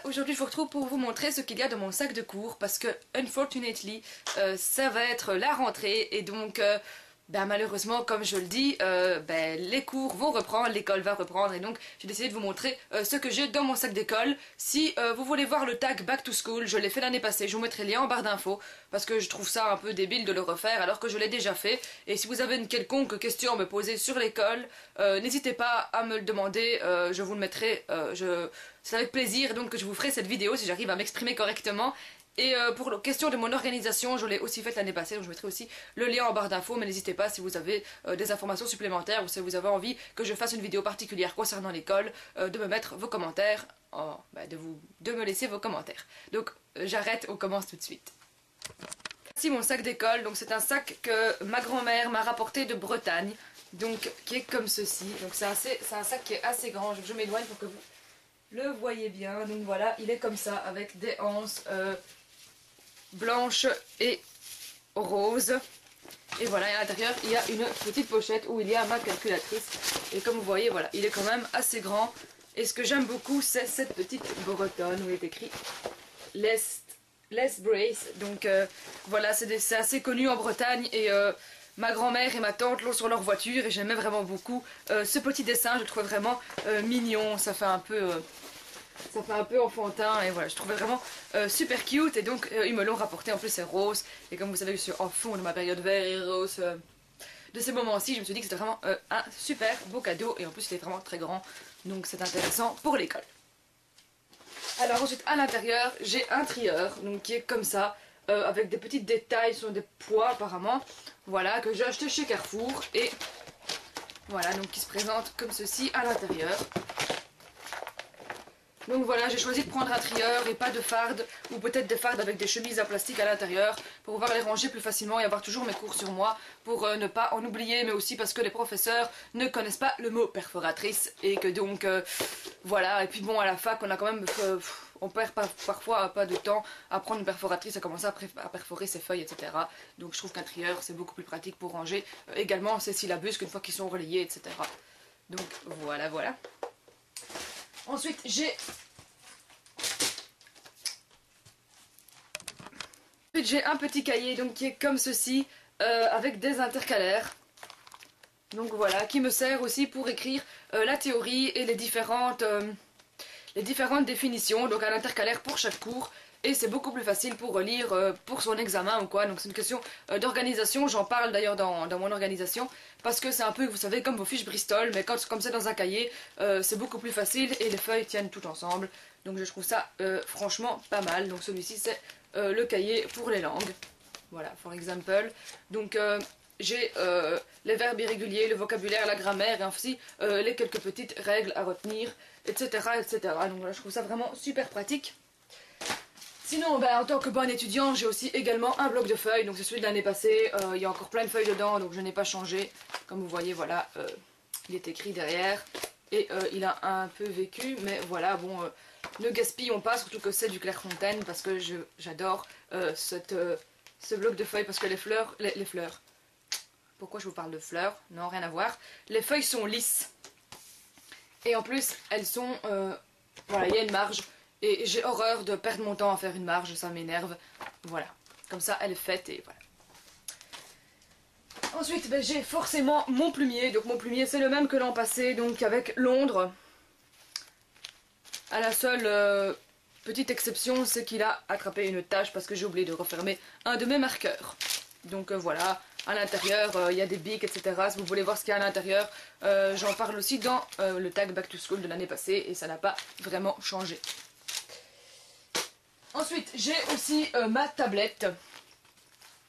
aujourd'hui je vous retrouve pour vous montrer ce qu'il y a dans mon sac de cours parce que, unfortunately, ça va être la rentrée et donc, malheureusement, comme je le dis, les cours vont reprendre, l'école va reprendre et donc j'ai décidé de vous montrer ce que j'ai dans mon sac d'école. Si vous voulez voir le tag Back to School, je l'ai fait l'année passée, je vous mettrai le lien en barre d'infos parce que je trouve ça un peu débile de le refaire alors que je l'ai déjà fait. Et si vous avez une quelconque question à me poser sur l'école, n'hésitez pas à me le demander, je vous le mettrai, c'est avec plaisir donc que je vous ferai cette vidéo si j'arrive à m'exprimer correctement. Et pour la question de mon organisation, je l'ai aussi faite l'année passée, donc je mettrai aussi le lien en barre d'infos, mais n'hésitez pas si vous avez des informations supplémentaires ou si vous avez envie que je fasse une vidéo particulière concernant l'école, de me mettre vos commentaires, de me laisser vos commentaires. Donc j'arrête, on commence tout de suite. Voici mon sac d'école, donc c'est un sac que ma grand-mère m'a rapporté de Bretagne, donc qui est comme ceci. Donc c'est un sac qui est assez grand, je m'éloigne pour que vous le voyez bien. Donc voilà, il est comme ça avec des anses blanche et rose. Et voilà, à l'intérieur il y a une petite pochette où il y a ma calculatrice. Et comme vous voyez, voilà, il est quand même assez grand. Et ce que j'aime beaucoup, c'est cette petite bretonne où il est écrit Let's Brace. Donc voilà, c'est assez connu en Bretagne. Et ma grand-mère et ma tante l'ont sur leur voiture. Et j'aimais vraiment beaucoup ce petit dessin. Je le trouvais vraiment mignon. Ça fait un peu enfantin et voilà, je trouvais vraiment super cute et donc ils me l'ont rapporté. En plus c'est rose et comme vous savez je suis en fond de ma période vert et rose de ces moments-ci, je me suis dit que c'était vraiment un super beau cadeau et en plus il est vraiment très grand donc c'est intéressant pour l'école. Alors ensuite à l'intérieur j'ai un trieur donc qui est comme ça avec des petits détails sur des poids apparemment, voilà, que j'ai acheté chez Carrefour et voilà, donc qui se présente comme ceci à l'intérieur. Donc voilà, j'ai choisi de prendre un trieur et pas de farde, ou peut-être des fardes avec des chemises en plastique à l'intérieur, pour pouvoir les ranger plus facilement et avoir toujours mes cours sur moi, pour ne pas en oublier, mais aussi parce que les professeurs ne connaissent pas le mot perforatrice, et que donc, voilà, et puis bon, à la fac, on a quand même, on perd parfois pas de temps à prendre une perforatrice, à commencer à perforer ses feuilles, etc. Donc je trouve qu'un trieur, c'est beaucoup plus pratique pour ranger également ces syllabus qu'une fois qu'ils sont relayés, etc. Donc voilà, voilà. Ensuite, j'ai un petit cahier donc, qui est comme ceci, avec des intercalaires. Donc voilà, qui me sert aussi pour écrire la théorie et les différentes définitions, donc un intercalaire pour chaque cours. Et c'est beaucoup plus facile pour relire pour son examen ou quoi. Donc c'est une question d'organisation, j'en parle d'ailleurs dans mon organisation. Parce que c'est un peu, vous savez, comme vos fiches Bristol, mais comme c'est dans un cahier, c'est beaucoup plus facile et les feuilles tiennent toutes ensemble. Donc je trouve ça franchement pas mal. Donc celui-ci c'est le cahier pour les langues. Voilà, for example. Donc j'ai les verbes irréguliers, le vocabulaire, la grammaire et ainsi les quelques petites règles à retenir, etc. etc. Donc voilà, je trouve ça vraiment super pratique. Sinon, en tant que bon étudiant, j'ai aussi également un bloc de feuilles, donc c'est celui de l'année passée, il y a encore plein de feuilles dedans, donc je n'ai pas changé. Comme vous voyez, voilà, il est écrit derrière, et il a un peu vécu, mais voilà, bon, ne gaspillons pas, surtout que c'est du Clairefontaine, parce que j'adore ce bloc de feuilles, parce que les fleurs, pourquoi je vous parle de fleurs? Non, rien à voir. Les feuilles sont lisses, et en plus, elles sont, voilà, il y a une marge. Et j'ai horreur de perdre mon temps à faire une marge, ça m'énerve. Voilà, comme ça elle est faite et voilà. Ensuite j'ai forcément mon plumier. Donc mon plumier c'est le même que l'an passé, donc avec Londres. À la seule petite exception, c'est qu'il a attrapé une tache parce que j'ai oublié de refermer un de mes marqueurs. Donc voilà, à l'intérieur il y a des bics, etc. Si vous voulez voir ce qu'il y a à l'intérieur, j'en parle aussi dans le tag Back to School de l'année passée et ça n'a pas vraiment changé. Ensuite, j'ai aussi ma tablette.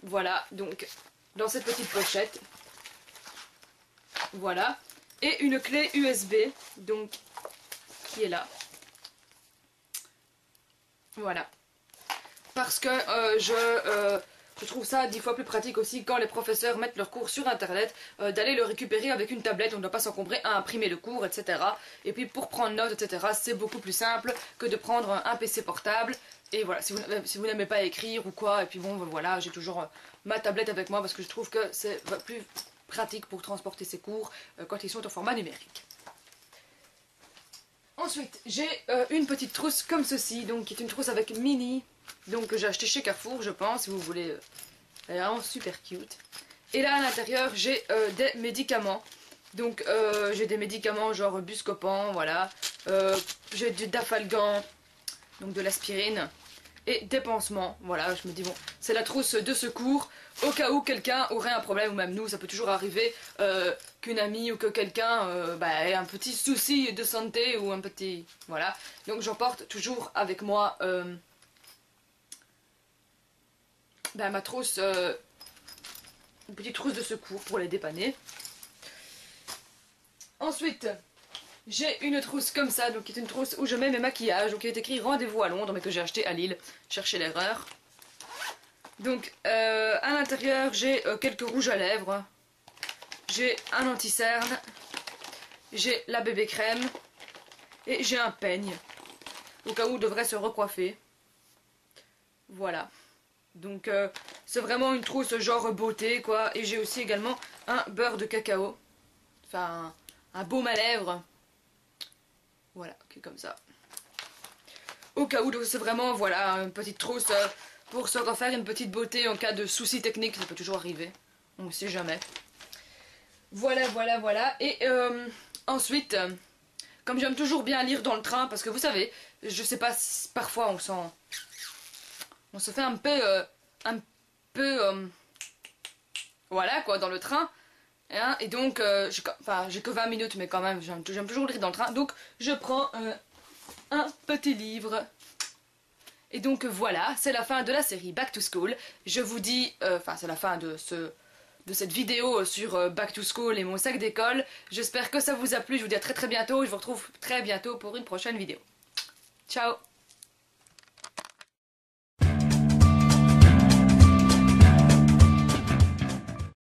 Voilà, donc dans cette petite pochette. Voilà. Et une clé USB, donc qui est là. Voilà. Parce que je trouve ça 10 fois plus pratique aussi quand les professeurs mettent leurs cours sur internet, d'aller le récupérer avec une tablette, on ne doit pas s'encombrer à imprimer le cours, etc. Et puis pour prendre note, etc. c'est beaucoup plus simple que de prendre un PC portable. Et voilà, si vous n'aimez pas écrire ou quoi, et puis bon voilà, j'ai toujours ma tablette avec moi parce que je trouve que c'est plus pratique pour transporter ses cours quand ils sont au format numérique. Ensuite, j'ai une petite trousse comme ceci, donc qui est une trousse avec mini, donc que j'ai acheté chez Carrefour, je pense, si vous voulez. Elle est vraiment super cute. Et là, à l'intérieur, j'ai des médicaments. Donc, j'ai des médicaments genre Buscopan, voilà. J'ai du Dafalgan, donc de l'aspirine. Et des pansements, voilà, je me dis bon, c'est la trousse de secours au cas où quelqu'un aurait un problème, ou même nous, ça peut toujours arriver qu'une amie ou que quelqu'un ait un petit souci de santé ou un petit, voilà. Donc j'emporte toujours avec moi ma trousse, une petite trousse de secours pour les dépanner. Ensuite, j'ai une trousse comme ça, donc qui est une trousse où je mets mes maquillages, donc qui est écrit rendez-vous à Londres, mais que j'ai acheté à Lille, cherchez l'erreur. Donc à l'intérieur j'ai quelques rouges à lèvres, j'ai un anti-cerne, j'ai la bébé crème et j'ai un peigne, au cas où on devrait se recoiffer. Voilà. Donc c'est vraiment une trousse genre beauté quoi, et j'ai aussi également un beurre de cacao, enfin un baume à lèvres. Voilà, comme ça. Au cas où, c'est vraiment, voilà, une petite trousse pour se refaire une petite beauté en cas de soucis techniques, ça peut toujours arriver. On ne sait jamais. Voilà, voilà, voilà. Et ensuite, comme j'aime toujours bien lire dans le train, parce que vous savez, je sais pas si parfois on se fait un peu, voilà quoi, dans le train. Hein, et donc, j'ai que 20 minutes, mais quand même, j'aime toujours lire dans le train. Donc, je prends un petit livre. Et donc, voilà, c'est la fin de la série Back to School. Je vous dis, c'est la fin de cette vidéo sur Back to School et mon sac d'école. J'espère que ça vous a plu. Je vous dis à très très bientôt. Je vous retrouve très bientôt pour une prochaine vidéo. Ciao!